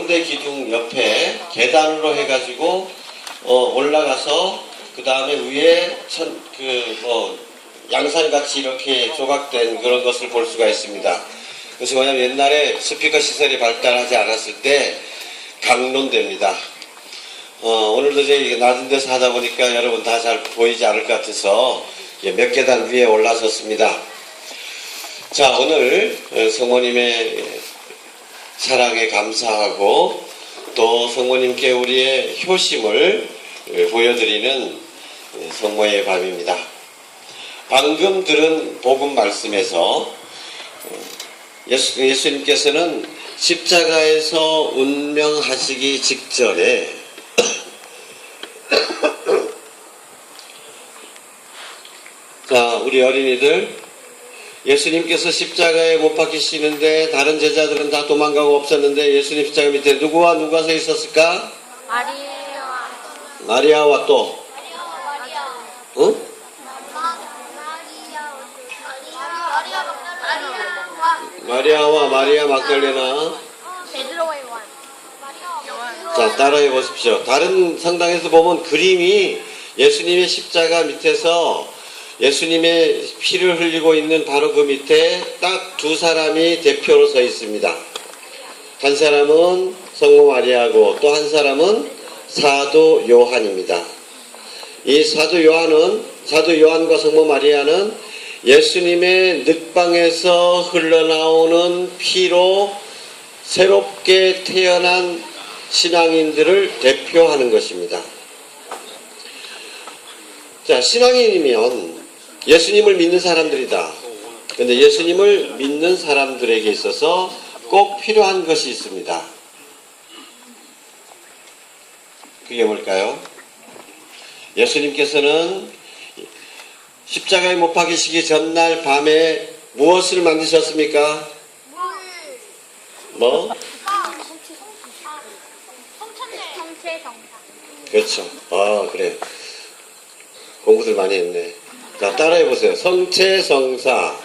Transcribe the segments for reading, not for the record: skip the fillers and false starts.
가운데 기둥 옆에 계단으로 해가지고 올라가서 그 다음에 위에 양산같이 이렇게 조각된 그런 것을 볼 수가 있습니다. 그래서 뭐냐면 옛날에 스피커 시설이 발달하지 않았을 때 강론대입니다. 오늘도 저희 낮은 데서 하다 보니까 여러분 다 잘 보이지 않을 것 같아서 몇 계단 위에 올라섰습니다. 자, 오늘 성모님의 사랑에 감사하고 또 성모님께 우리의 효심을 보여드리는 성모의 밤입니다. 방금 들은 복음 말씀에서 예수님께서는 십자가에서 운명하시기 직전에 자, 우리 어린이들, 예수님께서 십자가에 못 박히시는데 다른 제자들은 다 도망가고 없었는데 예수님 십자가 밑에 누구와 누가 서 있었을까? 마리아와 또 응? 마리아와 마리아 막달레나. 자, 따라해 보십시오. 다른 성당에서 보면 그림이 예수님의 십자가 밑에서 예수님의 피를 흘리고 있는 바로 그 밑에 딱 두 사람이 대표로 서 있습니다. 한 사람은 성모 마리아고 또 한 사람은 사도 요한입니다. 이 사도 요한과 성모 마리아는 예수님의 늑방에서 흘러나오는 피로 새롭게 태어난 신앙인들을 대표하는 것입니다. 자, 신앙인이면 예수님을 믿는 사람들이다. 그런데 예수님을 믿는 사람들에게 있어서 꼭 필요한 것이 있습니다. 그게 뭘까요? 예수님께서는 십자가에 못 박히시기 전날 밤에 무엇을 만드셨습니까? 뭐? 그렇죠. 그래. 공부들 많이 했네. 자, 따라해보세요. 성체성사.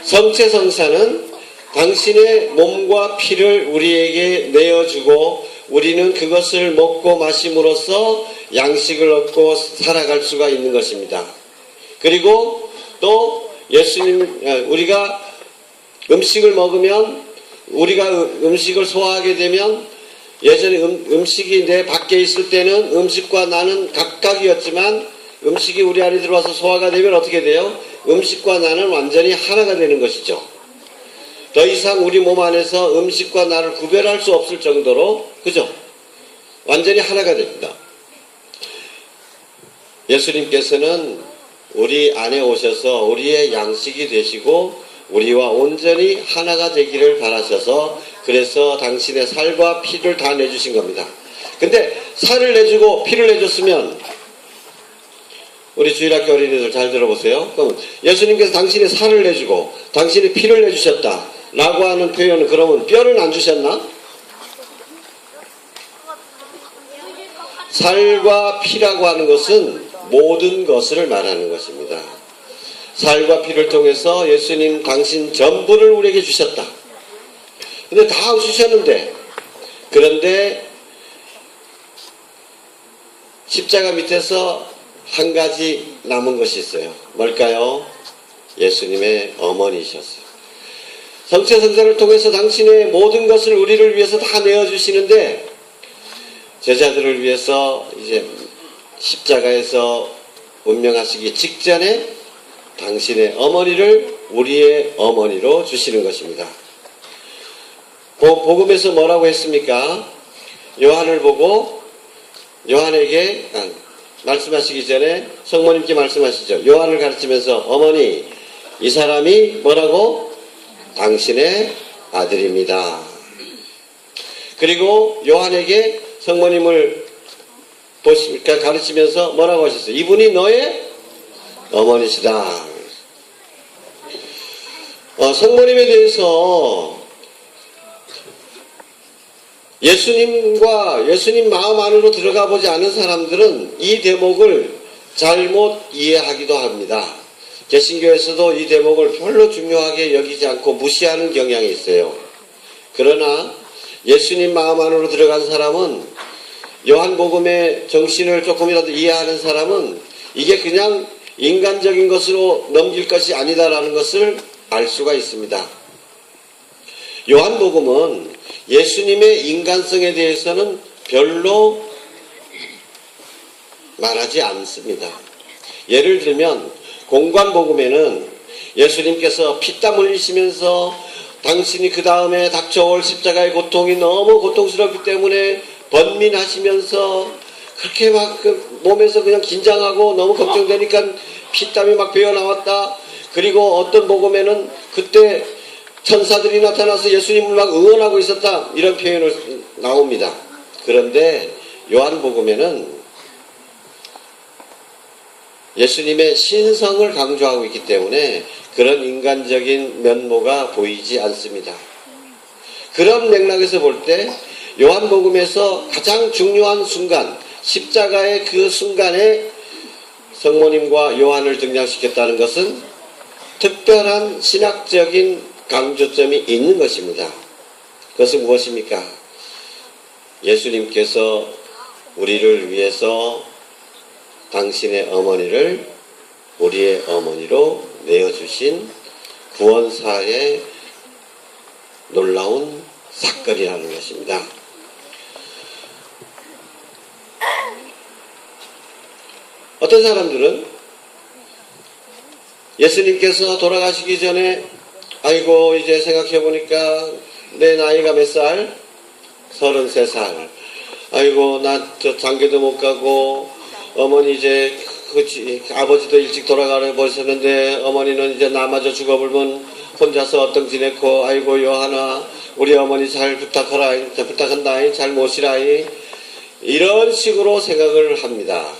성체성사는 당신의 몸과 피를 우리에게 내어주고 우리는 그것을 먹고 마심으로써 양식을 얻고 살아갈 수가 있는 것입니다. 그리고 또 우리가 음식을 먹으면 우리가 음식을 소화하게 되면 예전에 음식이 내 밖에 있을 때는 음식과 나는 각각이었지만 음식이 우리 안에 들어와서 소화가 되면 어떻게 돼요? 음식과 나는 완전히 하나가 되는 것이죠. 더 이상 우리 몸 안에서 음식과 나를 구별할 수 없을 정도로, 그죠? 완전히 하나가 됩니다. 예수님께서는 우리 안에 오셔서 우리의 양식이 되시고 우리와 온전히 하나가 되기를 바라셔서 그래서 당신의 살과 피를 다 내주신 겁니다. 근데 살을 내주고 피를 내줬으면 우리 주일학교 어린이들 잘 들어보세요. 그럼 예수님께서 당신의 살을 내주고 당신의 피를 내주셨다 라고 하는 표현은 그러면 뼈는 안 주셨나? 살과 피라고 하는 것은 모든 것을 말하는 것입니다. 살과 피를 통해서 예수님 당신 전부를 우리에게 주셨다. 근데 다 주셨는데 그런데 십자가 밑에서 한 가지 남은 것이 있어요. 뭘까요? 예수님의 어머니셨어요. 성체성사를 통해서 당신의 모든 것을 우리를 위해서 다 내어주시는데 제자들을 위해서 이제 십자가에서 운명하시기 직전에 당신의 어머니를 우리의 어머니로 주시는 것입니다. 복음에서 뭐라고 했습니까? 요한을 보고 요한에게 말씀하시기 전에 성모님께 말씀하시죠. 요한을 가르치면서 어머니 이 사람이 뭐라고? 당신의 아들입니다. 그리고 요한에게 성모님을 가르치면서 뭐라고 하셨어요? 이분이 너의 어머니시다. 성모님에 대해서 예수님 마음 안으로 들어가 보지 않은 사람들은 이 대목을 잘못 이해하기도 합니다. 개신교에서도 이 대목을 별로 중요하게 여기지 않고 무시하는 경향이 있어요. 그러나 예수님 마음 안으로 들어간 사람은, 요한복음의 정신을 조금이라도 이해하는 사람은 이게 그냥 인간적인 것으로 넘길 것이 아니다라는 것을 알 수가 있습니다. 요한복음은 예수님의 인간성에 대해서는 별로 말하지 않습니다. 예를 들면 공관복음에는 예수님께서 피땀 흘리시면서 당신이 그 다음에 닥쳐올 십자가의 고통이 너무 고통스럽기 때문에 번민하시면서 그렇게 막 그 몸에서 그냥 긴장하고 너무 걱정되니까 피땀이 막 배어 나왔다. 그리고 어떤 복음에는 그때 천사들이 나타나서 예수님을 막 응원하고 있었다. 이런 표현을 나옵니다. 그런데 요한복음에는 예수님의 신성을 강조하고 있기 때문에 그런 인간적인 면모가 보이지 않습니다. 그런 맥락에서 볼 때 요한복음에서 가장 중요한 순간, 십자가의 그 순간에 성모님과 요한을 등장시켰다는 것은 특별한 신학적인 강조점이 있는 것입니다. 그것은 무엇입니까? 예수님께서 우리를 위해서 당신의 어머니를 우리의 어머니로 내어주신 구원사의 놀라운 사건이라는 것입니다. 어떤 사람들은 예수님께서 돌아가시기 전에 아이고 이제 생각해보니까 내 나이가 몇 살? 33살. 아이고 나 저 장교도 못 가고 어머니 이제 아버지도 일찍 돌아가 버리셨는데 어머니는 이제 나마저 죽어버리면 혼자서 어떤 지냈고 아이고 요하나 우리 어머니 잘 부탁하라 부탁한다 잘 모시라 이런 식으로 생각을 합니다.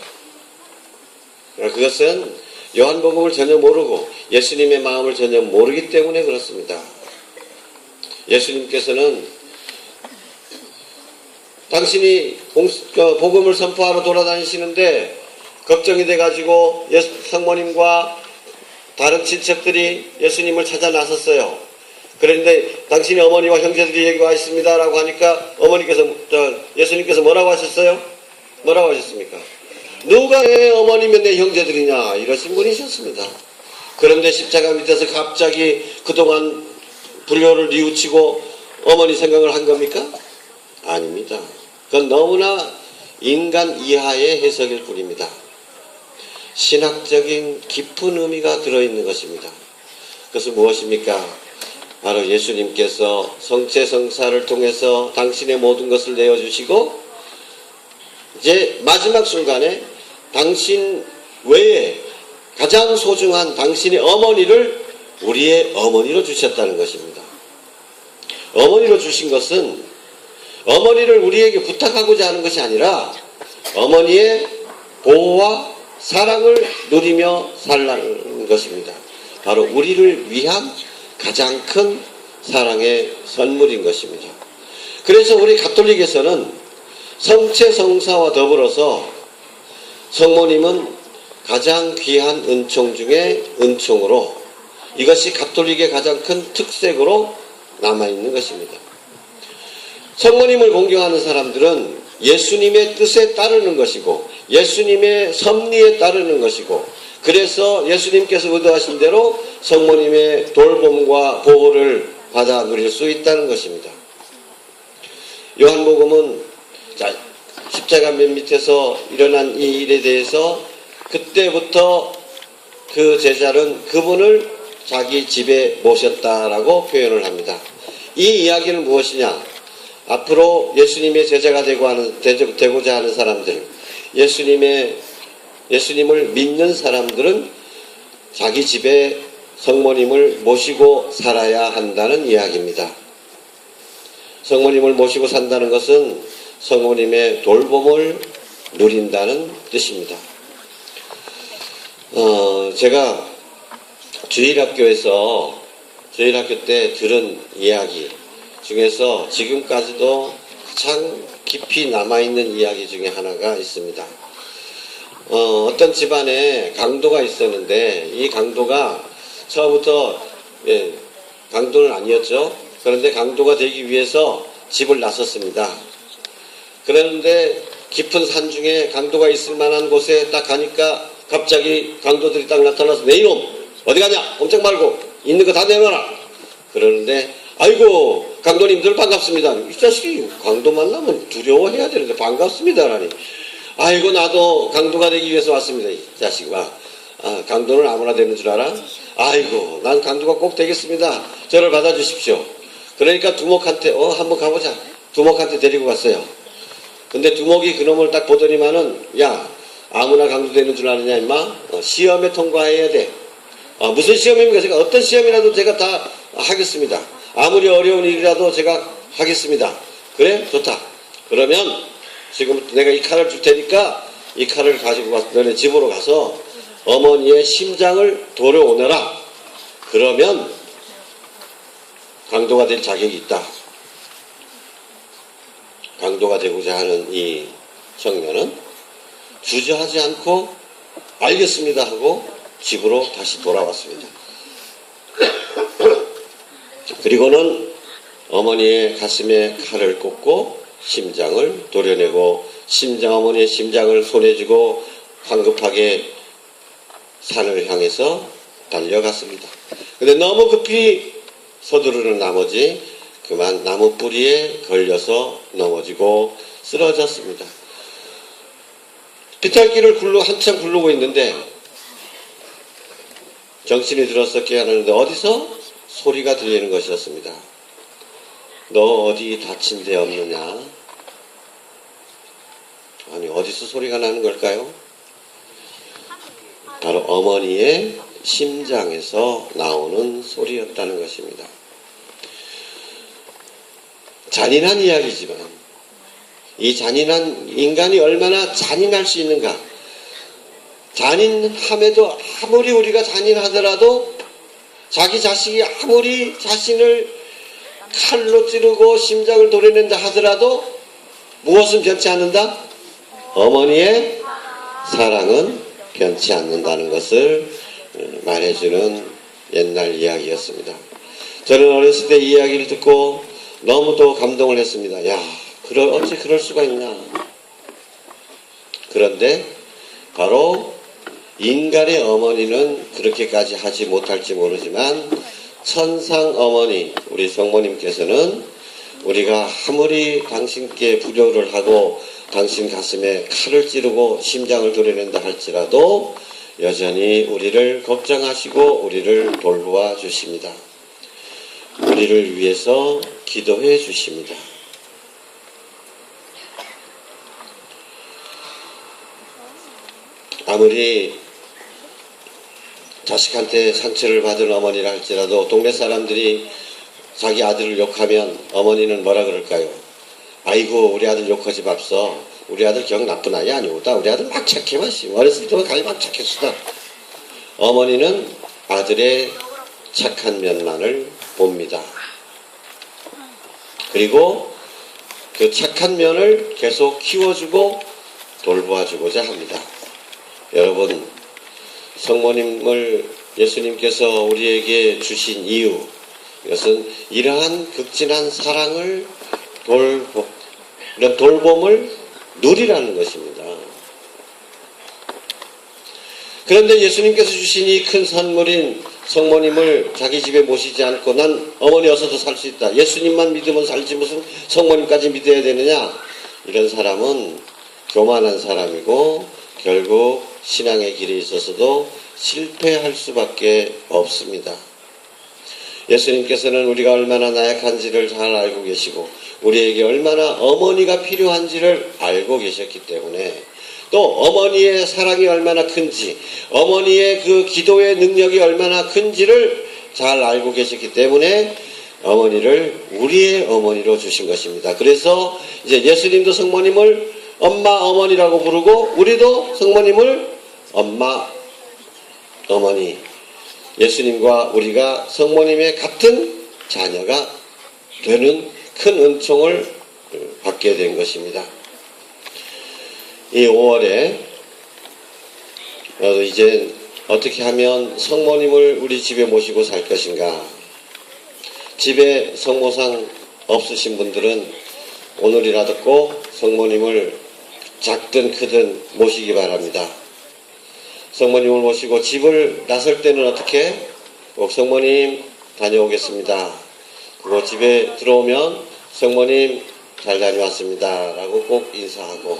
그것은 요한복음을 전혀 모르고 예수님의 마음을 전혀 모르기 때문에 그렇습니다. 예수님께서는 당신이 복음을 선포하러 돌아다니시는데 걱정이 돼가지고 성모님과 다른 친척들이 예수님을 찾아 나섰어요. 그런데 당신의 어머니와 형제들이 여기 와 있습니다 라고 하니까 예수님께서 뭐라고 하셨어요? 뭐라고 하셨습니까? 누가 내 어머니면 내 형제들이냐 이러신 분이셨습니다. 그런데 십자가 밑에서 갑자기 그동안 불효를 뉘우치고 어머니 생각을 한 겁니까? 아닙니다. 그건 너무나 인간 이하의 해석일 뿐입니다. 신학적인 깊은 의미가 들어있는 것입니다. 그것은 무엇입니까? 바로 예수님께서 성체성사를 통해서 당신의 모든 것을 내어주시고 이제 마지막 순간에 당신 외에 가장 소중한 당신의 어머니를 우리의 어머니로 주셨다는 것입니다. 어머니로 주신 것은 어머니를 우리에게 부탁하고자 하는 것이 아니라 어머니의 보호와 사랑을 누리며 살라는 것입니다. 바로 우리를 위한 가장 큰 사랑의 선물인 것입니다. 그래서 우리 가톨릭에서는 성체성사와 더불어서 성모님은 가장 귀한 은총 중에 은총으로 이것이 가톨릭의 가장 큰 특색으로 남아있는 것입니다. 성모님을 공경하는 사람들은 예수님의 뜻에 따르는 것이고 예수님의 섭리에 따르는 것이고 그래서 예수님께서 의도하신 대로 성모님의 돌봄과 보호를 받아 누릴 수 있다는 것입니다. 요한복음은 십자가 맨 밑에서 일어난 이 일에 대해서 그때부터 그 제자는 그분을 자기 집에 모셨다라고 표현을 합니다. 이 이야기는 무엇이냐? 앞으로 예수님의 제자가 되고자 하는 사람들, 예수님을 믿는 사람들은 자기 집에 성모님을 모시고 살아야 한다는 이야기입니다. 성모님을 모시고 산다는 것은 성모님의 돌봄을 누린다는 뜻입니다. 제가 주일학교 때 들은 이야기 중에서 지금까지도 가장 깊이 남아있는 이야기 중에 하나가 있습니다. 어떤 집안에 강도가 있었는데 이 강도가 처음부터 강도는 아니었죠. 그런데 강도가 되기 위해서 집을 나섰습니다. 그런데 깊은 산 중에 강도가 있을 만한 곳에 딱 가니까 갑자기 강도들이 딱 나타나서 내 이놈 어디 가냐 꼼짝 말고 있는 거 다 내놔라 그러는데 아이고 강도님들 반갑습니다. 이 자식이 강도 만나면 두려워해야 되는데 반갑습니다라니 아이고 나도 강도가 되기 위해서 왔습니다. 이 자식아 강도는 아무나 되는 줄 알아? 아이고 난 강도가 꼭 되겠습니다. 저를 받아주십시오. 그러니까 두목한테 한번 가보자. 두목한테 데리고 갔어요. 근데 두목이 그놈을 딱 보더니만은 야 아무나 강도 되는 줄 아느냐 임마 시험에 통과해야 돼. 무슨 시험입니까? 제가 어떤 시험이라도 제가 다 하겠습니다. 아무리 어려운 일이라도 제가 하겠습니다. 그래? 좋다. 그러면 지금 내가 이 칼을 줄 테니까 이 칼을 가지고 가서 너네 집으로 가서 어머니의 심장을 도려오너라. 그러면 강도가 될 자격이 있다. 강도가 되고자 하는 이 청년은 주저하지 않고 알겠습니다 하고 집으로 다시 돌아왔습니다. 그리고는 어머니의 가슴에 칼을 꽂고 심장을 도려내고 어머니의 심장을 손에 쥐고 황급하게 산을 향해서 달려갔습니다. 근데 너무 급히 서두르는 나머지 그만 나무 뿌리에 걸려서 넘어지고 쓰러졌습니다. 비탈길을 한참 굴르고 있는데 정신이 들어서 깨어나는데 어디서 소리가 들리는 것이었습니다. 너 어디 다친 데 없느냐? 아니 어디서 소리가 나는 걸까요? 바로 어머니의 심장에서 나오는 소리였다는 것입니다. 잔인한 이야기지만 이 잔인한 인간이 얼마나 잔인할 수 있는가. 잔인함에도 아무리 우리가 잔인하더라도 자기 자식이 아무리 자신을 칼로 찌르고 심장을 도려낸다 하더라도 무엇은 변치 않는다? 어머니의 사랑은 변치 않는다는 것을 말해주는 옛날 이야기였습니다. 저는 어렸을 때 이 이야기를 듣고 너무도 감동을 했습니다. 야, 어찌 그럴 수가 있나. 그런데 바로 인간의 어머니는 그렇게까지 하지 못할지 모르지만 천상 어머니 우리 성모님께서는 우리가 아무리 당신께 불효를 하고 당신 가슴에 칼을 찌르고 심장을 도려낸다 할지라도 여전히 우리를 걱정하시고 우리를 돌보아 주십니다. 우리를 위해서 기도해 주십니다. 아무리 자식한테 상처를 받은 어머니라 할지라도 동네 사람들이 자기 아들을 욕하면 어머니는 뭐라 그럴까요? 아이고 우리 아들 욕하지 맙소. 우리 아들 경 나쁜 아이 아니오다. 우리 아들 막 착해 마시. 어렸을 때부터 가히 막 착했수다. 어머니는 아들의 착한 면만을 봅니다. 그리고 그 착한 면을 계속 키워주고 돌보아주고자 합니다. 여러분, 성모님을 예수님께서 우리에게 주신 이유, 이것은 이러한 극진한 사랑을 이런 돌봄을 누리라는 것입니다. 그런데 예수님께서 주신 이 큰 선물인 성모님을 자기 집에 모시지 않고 난 어머니 없어도 살 수 있다. 예수님만 믿으면 살지 무슨 성모님까지 믿어야 되느냐. 이런 사람은 교만한 사람이고 결국 신앙의 길에 있어서도 실패할 수밖에 없습니다. 예수님께서는 우리가 얼마나 나약한지를 잘 알고 계시고 우리에게 얼마나 어머니가 필요한지를 알고 계셨기 때문에 또 어머니의 사랑이 얼마나 큰지 어머니의 그 기도의 능력이 얼마나 큰지를 잘 알고 계셨기 때문에 어머니를 우리의 어머니로 주신 것입니다. 그래서 이제 예수님도 성모님을 엄마 어머니라고 부르고 우리도 성모님을 엄마 어머니 예수님과 우리가 성모님의 같은 자녀가 되는 큰 은총을 받게 된 것입니다. 이 5월에 이제 어떻게 하면 성모님을 우리 집에 모시고 살 것인가. 집에 성모상 없으신 분들은 오늘이라도 꼭 성모님을 작든 크든 모시기 바랍니다. 성모님을 모시고 집을 나설 때는 어떻게? 꼭 성모님 다녀오겠습니다. 그리고 집에 들어오면 성모님 잘 다녀왔습니다 라고 꼭 인사하고,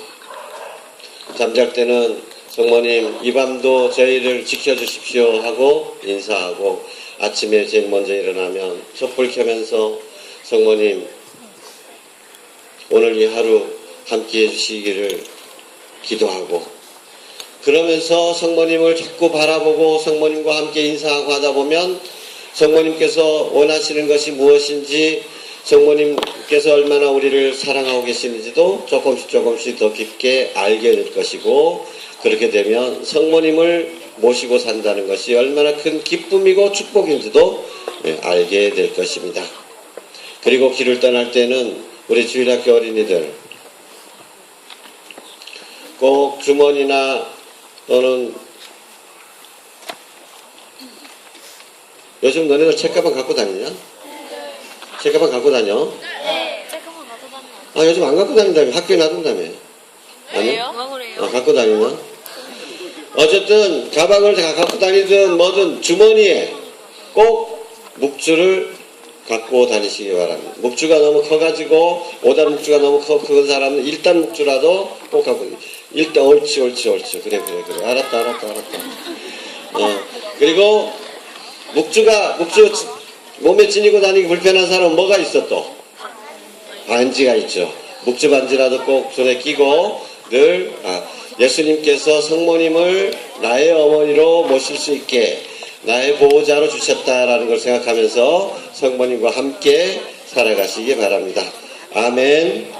잠잘 때는 성모님 이 밤도 저희를 지켜주십시오 하고 인사하고, 아침에 제일 먼저 일어나면 촛불 켜면서 성모님 오늘 이 하루 함께 해주시기를 기도하고, 그러면서 성모님을 자꾸 바라보고 성모님과 함께 인사하고 하다 보면 성모님께서 원하시는 것이 무엇인지, 성모님께서 얼마나 우리를 사랑하고 계시는지도 조금씩 더 깊게 알게 될 것이고, 그렇게 되면 성모님을 모시고 산다는 것이 얼마나 큰 기쁨이고 축복인지도 알게 될 것입니다. 그리고 길을 떠날 때는 우리 주일학교 어린이들 꼭 주머니나 또는 요즘 너네들 책가방 갖고 다니냐? 책가방 갖고 다녀? 네, 잠깐만 가서 다녀. 아, 요즘 안 갖고 다닌다며? 학교에 놔둔다며? 왜요? 왜 그래요? 갖고 다니나? 어쨌든 가방을 다 갖고 다니든 뭐든 주머니에 꼭 묵주를 갖고 다니시기 바랍니다. 묵주가 너무 커가지고, 5단 묵주가 너무 큰 사람은 1단 묵주라도 꼭 갖고, 일단 옳지. 그래. 알았다. 그리고 묵주 몸에 지니고 다니기 불편한 사람은 뭐가 있어 또? 반지가 있죠. 묵주 반지라도 꼭 손에 끼고 늘 예수님께서 성모님을 나의 어머니로 모실 수 있게 나의 보호자로 주셨다라는 걸 생각하면서 성모님과 함께 살아가시기 바랍니다. 아멘.